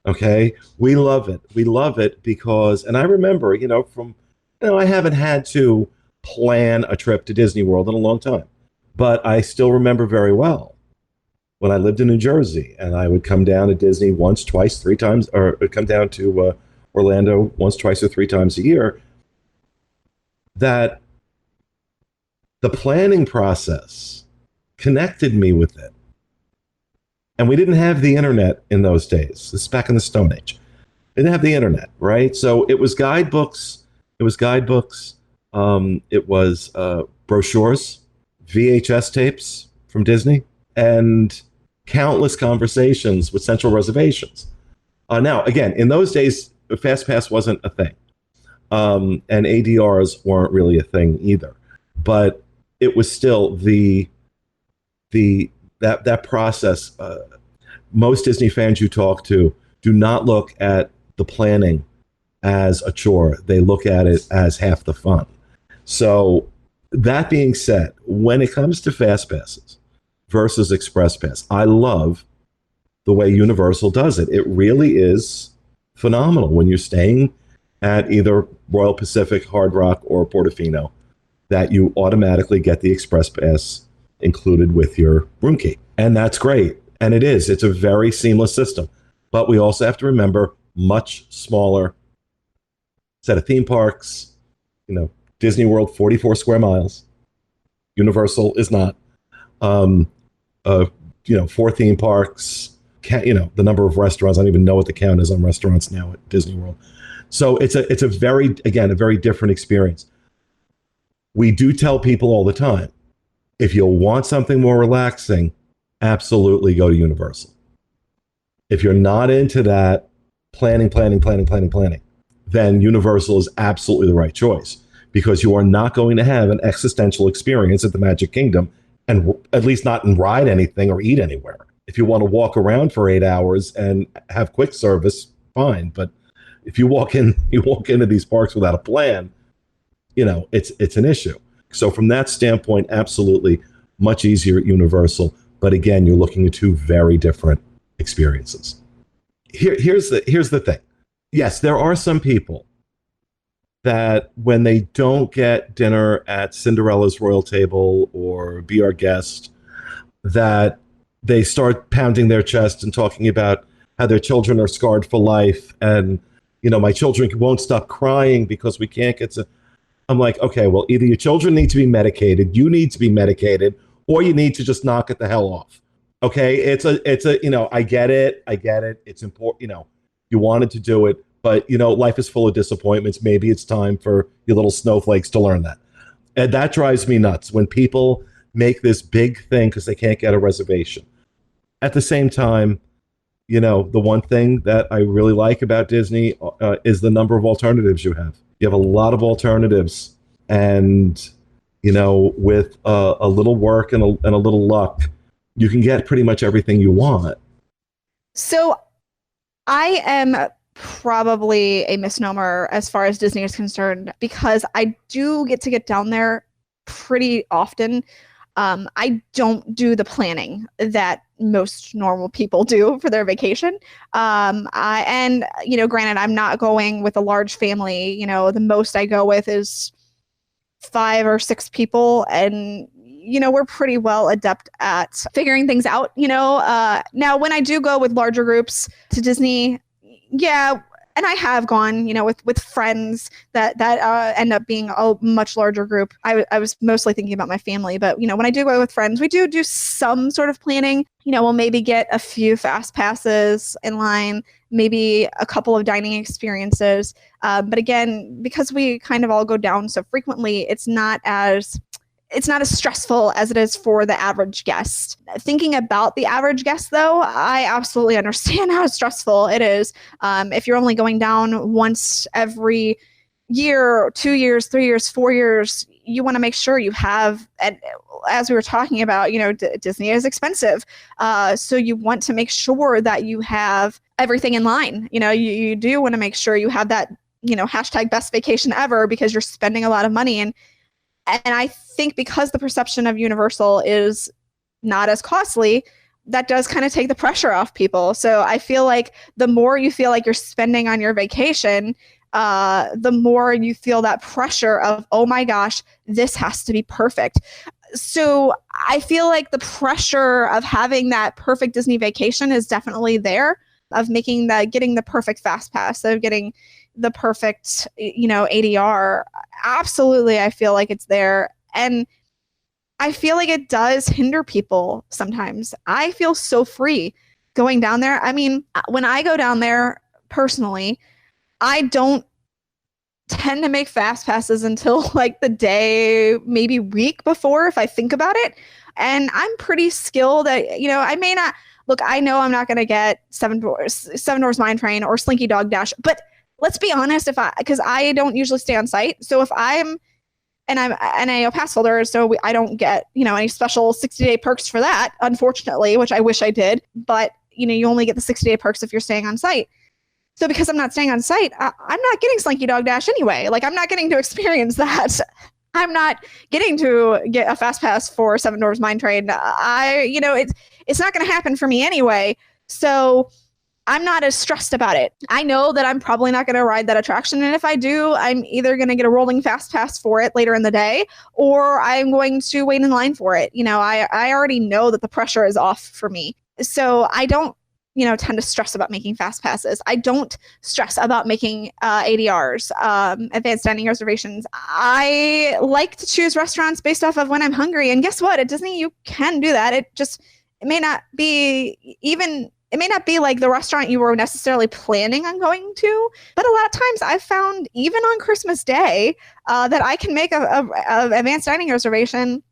Okay? We love it. We love it because, and I remember, I haven't had to plan a trip to Disney World in a long time, but I still remember very well when I lived in New Jersey and I would come down to Disney once, twice, three times, or come down to Orlando once, twice, or three times a year, that the planning process connected me with it. And we didn't have the internet in those days. This is back in the Stone Age. We didn't have the internet, right? So it was guidebooks. It was brochures, VHS tapes from Disney, and countless conversations with central reservations. Now, again, in those days, FastPass wasn't a thing. And ADRs weren't really a thing either. But it was still that process. Most Disney fans you talk to do not look at the planning as a chore. They look at it as half the fun. So that being said, when it comes to Fast Passes versus Express Pass, I love the way Universal does it. It really is phenomenal when you're staying at either Royal Pacific, Hard Rock, or Portofino, that you automatically get the Express Pass included with your room key. And that's great. And it's a very seamless system. But we also have to remember, much smaller set of theme parks. Disney World, 44 square miles. Universal is not. 4 theme parks. The number of restaurants. I don't even know what the count is on restaurants now at Disney World. So it's a very different experience. We do tell people all the time, if you'll want something more relaxing, absolutely go to Universal. If you're not into that planning, then Universal is absolutely the right choice, because you are not going to have an existential experience at the Magic Kingdom, and at least not ride anything or eat anywhere. If you want to walk around for 8 hours and have quick service, fine. But if you walk into these parks without a plan, it's an issue. So from that standpoint, absolutely much easier at Universal. But again, you're looking at two very different experiences. Here's the thing. Yes, there are some people that when they don't get dinner at Cinderella's Royal Table or Be Our Guest, that they start pounding their chest and talking about how their children are scarred for life. And, my children won't stop crying because we can't get to... I'm like, okay, well, either your children need to be medicated, you need to be medicated, or you need to just knock it the hell off. Okay, it's a I get it. It's important, you wanted to do it, but life is full of disappointments. Maybe it's time for your little snowflakes to learn that. And that drives me nuts when people make this big thing because they can't get a reservation. At the same time, the one thing that I really like about Disney is the number of alternatives you have. You have a lot of alternatives, and with a little work and a little luck, you can get pretty much everything you want. So I am probably a misnomer as far as Disney is concerned, because I do get down there pretty often. I don't do the planning that most normal people do for their vacation. Granted, I'm not going with a large family. The most I go with is 5 or 6 people, and we're pretty well adept at figuring things out. Now when I do go with larger groups to Disney, yeah. And I have gone, with friends that end up being a much larger group. I was mostly thinking about my family, but when I do go with friends, we do some sort of planning. We'll maybe get a few fast passes in line, maybe a couple of dining experiences. But again, because we kind of all go down so frequently, it's not as stressful as it is for the average guest. Thinking about the average guest, though, I absolutely understand how stressful it is. If you're only going down once every year, 2 years, 3 years, 4 years, you want to make sure you have, and as we were talking about, Disney is expensive. So you want to make sure that you have everything in line. You do want to make sure you have that, hashtag best vacation ever, because you're spending a lot of money. And I think because the perception of Universal is not as costly, that does kind of take the pressure off people. So I feel like the more you feel like you're spending on your vacation, the more you feel that pressure of, oh my gosh, this has to be perfect. So I feel like the pressure of having that perfect Disney vacation is definitely there, of getting the perfect fast pass, of getting the perfect, ADR. Absolutely. I feel like it's there. And I feel like it does hinder people sometimes. I feel so free going down there. I mean, when I go down there personally, I don't tend to make fast passes until like the day, maybe week before, if I think about it. And I'm pretty skilled at, I may not, look, I know I'm not going to get Seven Dwarfs Mine Train or Slinky Dog Dash, but let's be honest, because I don't usually stay on site. So if I'm an NAO pass holder, so I don't get, any special 60-day perks for that, unfortunately, which I wish I did. But, you only get the 60-day perks if you're staying on site. So because I'm not staying on site, I'm not getting Slinky Dog Dash anyway. Like, I'm not getting to experience that. I'm not getting to get a fast pass for Seven Dwarfs Mine Train. It's not going to happen for me anyway. So I'm not as stressed about it. I know that I'm probably not going to ride that attraction. And if I do, I'm either going to get a rolling fast pass for it later in the day, or I'm going to wait in line for it. I already know that the pressure is off for me. So I don't, tend to stress about making fast passes. I don't stress about making ADRs, advanced dining reservations. I like to choose restaurants based off of when I'm hungry. And guess what? At Disney, you can do that. It may not be like the restaurant you were necessarily planning on going to, but a lot of times I've found, even on Christmas Day, that I can make a advanced dining reservation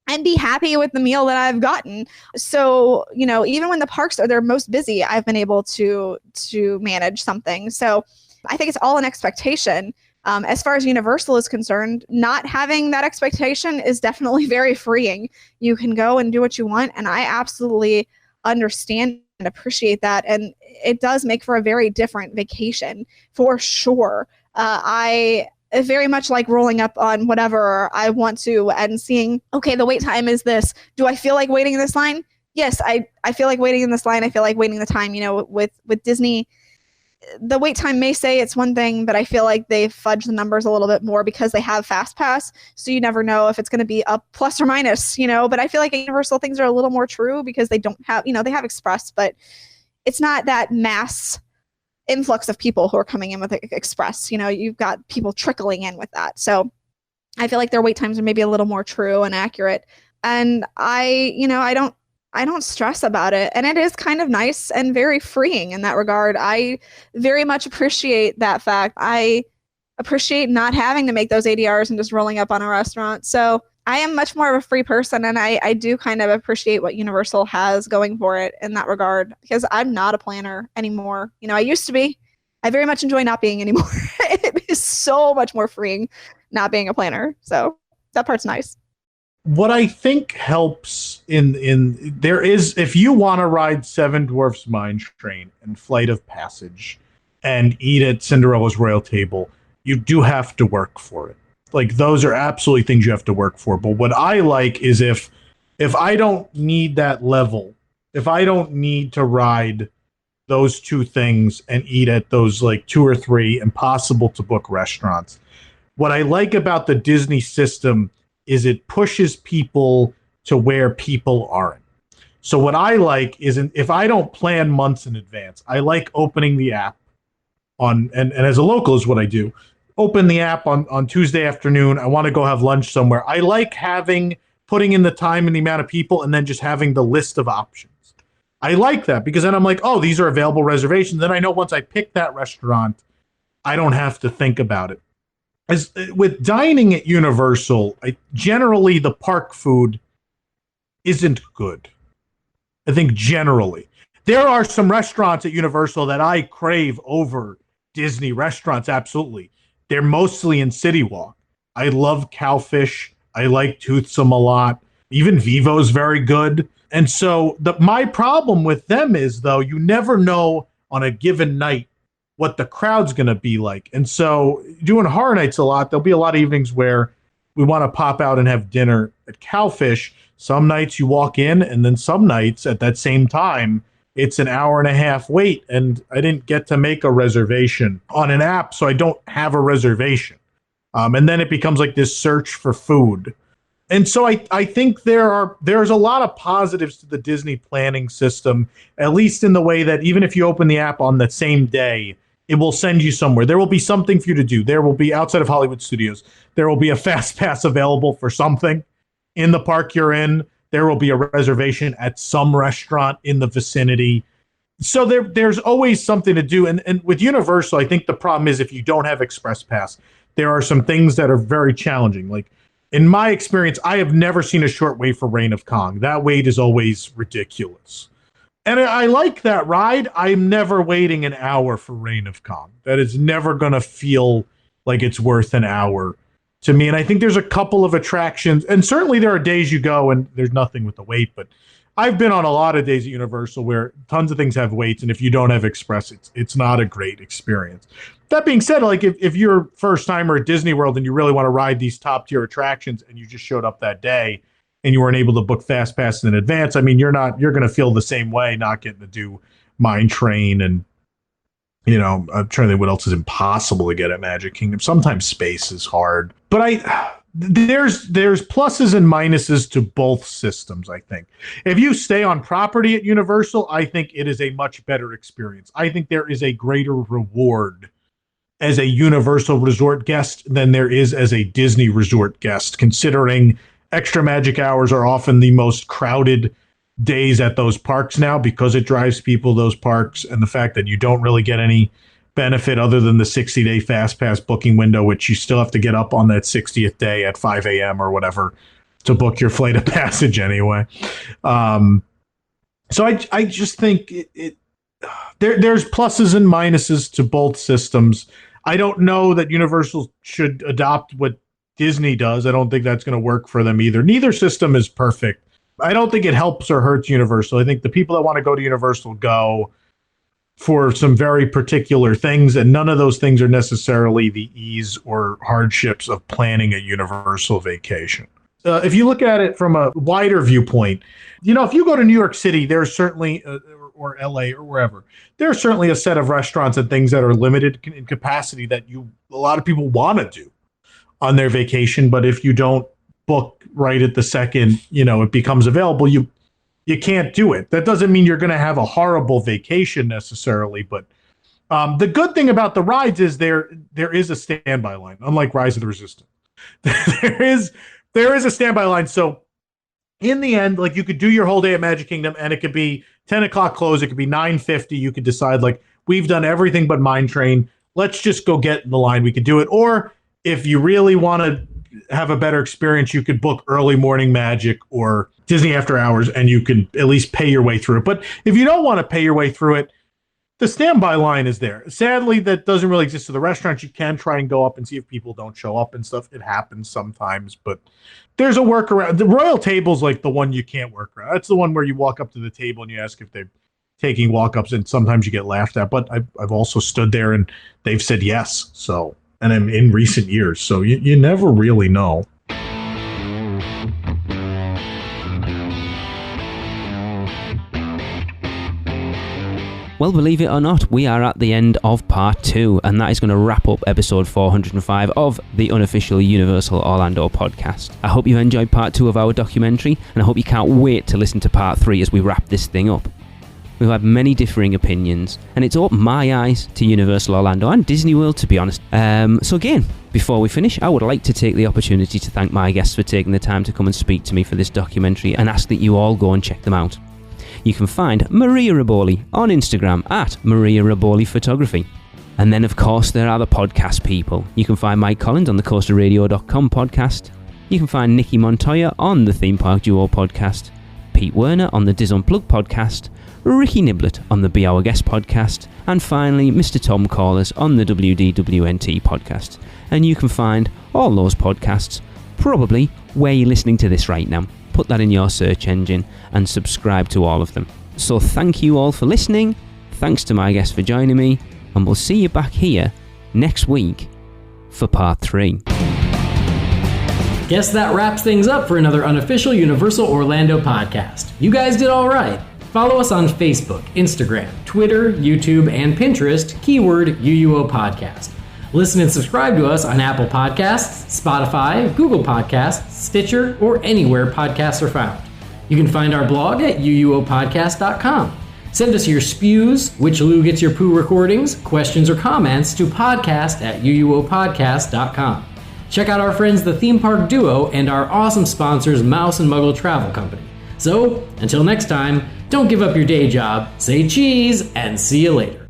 and be happy with the meal that I've gotten. So, even when the parks are their most busy, I've been able to manage something. So I think it's all an expectation. As far as Universal is concerned, not having that expectation is definitely very freeing. You can go and do what you want, and I absolutely understand and appreciate that. And it does make for a very different vacation for sure. I very much like rolling up on whatever I want to and seeing, okay, the wait time is this. Do I feel like waiting in this line? Yes, I feel like waiting in this line. I feel like waiting the time. With Disney, the wait time may say it's one thing, but I feel like they fudge the numbers a little bit more because they have fast pass. So you never know if it's going to be up plus or minus, but I feel like Universal things are a little more true because they don't have, they have Express, but it's not that mass influx of people who are coming in with Express. You've got people trickling in with that. So I feel like their wait times are maybe a little more true and accurate. And I don't stress about it. And it is kind of nice and very freeing in that regard. I very much appreciate that fact. I appreciate not having to make those ADRs and just rolling up on a restaurant. So I am much more of a free person, and I do kind of appreciate what Universal has going for it in that regard, because I'm not a planner anymore. I used to be. I very much enjoy not being anymore. It is so much more freeing not being a planner. So that part's nice. What I think helps in there is, if you want to ride Seven Dwarfs Mine Train and Flight of Passage and eat at Cinderella's Royal Table, you do have to work for it. Like, those are absolutely things you have to work for. But what I like is if I don't need that level, if I don't need to ride those two things and eat at those like 2 or 3 impossible to book restaurants, what I like about the Disney system is it pushes people to where people aren't. So what I like is, if I don't plan months in advance, I like opening the app and as a local is what I do. Open the app on Tuesday afternoon. I want to go have lunch somewhere. I like putting in the time and the amount of people and then just having the list of options. I like that because then I'm like, oh, these are available reservations. Then I know once I pick that restaurant, I don't have to think about it. As with dining at Universal, generally the park food isn't good. I think generally. There are some restaurants at Universal that I crave over Disney restaurants, absolutely. They're mostly in City Walk. I love Cowfish. I like Toothsome a lot. Even Vivo's very good. And so my problem with them is, though, you never know on a given night what the crowd's going to be like. And so doing horror nights a lot, there'll be a lot of evenings where we want to pop out and have dinner at Cowfish. Some nights you walk in, and then some nights at that same time, it's an hour and a half wait. And I didn't get to make a reservation on an app, so I don't have a reservation. And then it becomes like this search for food. And so I think there's a lot of positives to the Disney planning system, at least in the way that even if you open the app on the same day, it will send you somewhere. There will be something for you to do. There will be, outside of Hollywood Studios, there will be a fast pass available for something in the park you're in. There will be a reservation at some restaurant in the vicinity. So there's always something to do. And with Universal, I think the problem is if you don't have Express Pass, there are some things that are very challenging. Like, in my experience, I have never seen a short wait for Reign of Kong. That wait is always ridiculous. And I like that ride. I'm never waiting an hour for Reign of Kong. That is never going to feel like it's worth an hour to me. And I think there's a couple of attractions. And certainly there are days you go and there's nothing with the wait. But I've been on a lot of days at Universal where tons of things have waits. And if you don't have Express, it's not a great experience. That being said, like if you're first timer at Disney World and you really want to ride these top tier attractions and you just showed up that day and you weren't able to book fast passes in advance, I mean, you're going to feel the same way not getting to do Mine Train. And, you know, I'm trying to think what else is impossible to get at Magic Kingdom. Sometimes space is hard, but there's pluses and minuses to both systems. I think if you stay on property at Universal, I think it is a much better experience. I think there is a greater reward as a Universal Resort guest than there is as a Disney Resort guest, considering extra magic hours are often the most crowded days at those parks now because it drives people to those parks, and the fact that you don't really get any benefit other than the 60-day fast pass booking window, which you still have to get up on that 60th day at 5 a.m. or whatever to book your flight of passage anyway. So I just think there's pluses and minuses to both systems. I don't know that Universal should adopt what Disney does. I don't think that's going to work for them either. Neither system is perfect. I don't think it helps or hurts Universal. I think the people that want to go to Universal go for some very particular things, and none of those things are necessarily the ease or hardships of planning a Universal vacation. If you look at it from a wider viewpoint, you know, if you go to New York City, there's certainly or LA or wherever, there's certainly a set of restaurants and things that are limited in capacity that a lot of people want to do on their vacation. But if you don't book right at the second, you know, it becomes available, you can't do it. That doesn't mean you're going to have a horrible vacation necessarily. But the good thing about the rides is there is a standby line, unlike Rise of the Resistance. there is a standby line. So in the end, like, you could do your whole day at Magic Kingdom and it could be 10 o'clock close. It could be 9:50. You could decide, like, we've done everything but Mine Train. Let's just go get in the line. We could do it. Or if you really want to have a better experience, you could book early morning Magic or Disney After Hours, and you can at least pay your way through it. But if you don't want to pay your way through it, the standby line is there. Sadly, that doesn't really exist to the restaurants. You can try and go up and see if people don't show up and stuff. It happens sometimes, but there's a workaround. The Royal Table's like the one you can't work around. That's the one where you walk up to the table and you ask if they're taking walk-ups, and sometimes you get laughed at. But I've also stood there and they've said yes. So, and I'm in recent years, so you never really know. Well, believe it or not, we are at the end of part 2, and that is going to wrap up episode 405 of the Unofficial Universal Orlando podcast. I hope you enjoyed part 2 of our documentary, and I hope you can't wait to listen to part 3 as we wrap this thing up. We've had many differing opinions, and it's opened my eyes to Universal Orlando and Disney World, to be honest. So again, before we finish, I would like to take the opportunity to thank my guests for taking the time to come and speak to me for this documentary, and ask that you all go and check them out. You can find Maria Riboli on Instagram at Maria Riboli Photography. And then, of course, there are the podcast people. You can find Mike Collins on the CoasterRadio.com podcast. You can find Nikki Montoya on the Theme Park Duo podcast. Pete Werner on the DisUnplugged podcast, Rikki Niblett on the Be Our Guest podcast, and finally Mr. Tom Corless on the WDWNT podcast. And you can find all those podcasts probably where you're listening to this right now. Put that in your search engine and subscribe to all of them. So thank you all for listening, thanks to my guests for joining me, and we'll see you back here next week for part 3. Guess that wraps things up for another Unofficial Universal Orlando podcast. You guys did all right. Follow us on Facebook, Instagram, Twitter, YouTube, and Pinterest, keyword UUO Podcast. Listen and subscribe to us on Apple Podcasts, Spotify, Google Podcasts, Stitcher, or anywhere podcasts are found. You can find our blog at uuopodcast.com. Send us your spews, which Lou gets your poo recordings, questions, or comments to podcast@uuopodcast.com. Check out our friends the Theme Park Duo and our awesome sponsors Mouse and Muggle Travel Company. So, until next time, don't give up your day job, say cheese, and see you later.